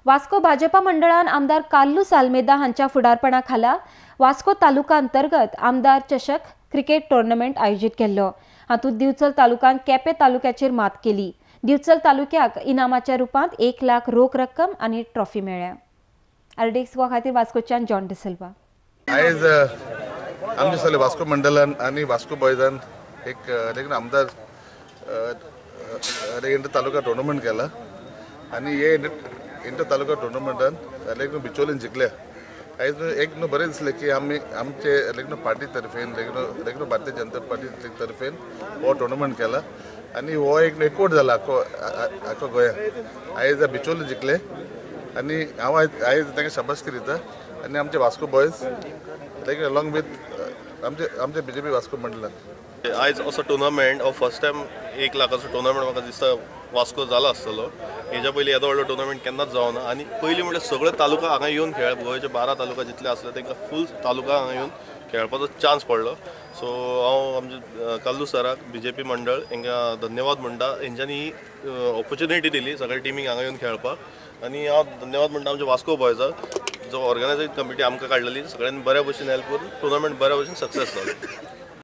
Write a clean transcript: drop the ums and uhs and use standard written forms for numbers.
वास्को भाजपा मंडळान आमदार कार्लूस आल्मेदा हांच्या फुडारपणा खाला वास्को तालुका अंतर्गत आमदार चषक क्रिकेट टुर्नामेंट आयोजित केल्लो। हातूंत दिवचल तालुक्यान केपें तालुक्याचेर मात केली। दिवचल तालुक्याक इनामाच्या रुपांत 1 लाख रोख रक्कम आनी ट्रॉफी मेळ्ळ्या। आरडीएक्स खातीर वास्कोच्यान जॉन डिसिल्वा। आयज आमचे सगळे वास्को मंडलान आणि वास्को बॉयजान एक आमदार इंटर तालुका टुर्नामेंट केला आणि हे इंटर तालुका टुर्नामेंटान बिचोलीन जिखल्या। आयज एक बरें दिसलें की आमी आमचे पार्टी तर्फेन भारतीय जनता पार्टी तर्फेन हो टुर्नामेंट केला आणि हो एक एकवट जाला आख्खो गोंयांत। आयज बिचोली जिखले आणि हांव आयज तांकां शाबासकी दिता आणि आमचे वास्को बॉयज अलॉंग विथ आमचे बीजेपी वास्को मंडलान आयज असो टुर्नामेंट हो फर्स्ट टायम 1 लाखाचो टुर्नामेंट म्हाका दिसता वास्को जाला आसतलो। हेच्या पयलीं येदो व्हडलो टुर्नामेंट केन्नाच जावना आणि पयलीं म्हणजे सगळे तालुका हांगा येवन खेळप। गोंयचे 12 तालुका जितले आसले तांकां फूल तालुका हांगा येवन खेळपाचो चान्स पडलो। सो हांव आमचे काल्लू सराक बीजेपी मंडळ हांकां धन्यवाद म्हणटा, हेंच्यांनी ही ऑपॉर्च्युनिटी दिली सगळ्या टिमीक हांगा येवन खेळपाक। आणि हांव धन्यवाद म्हणटा आमच्या वास्को बॉयजाक जो ऑर्गनायझिंग कमिटी आमकां काडलेली, सगळ्यांनी बऱ्या भशेन हेल्प करून टुर्नामेंट बऱ्या भशेन सक्सेस जालो।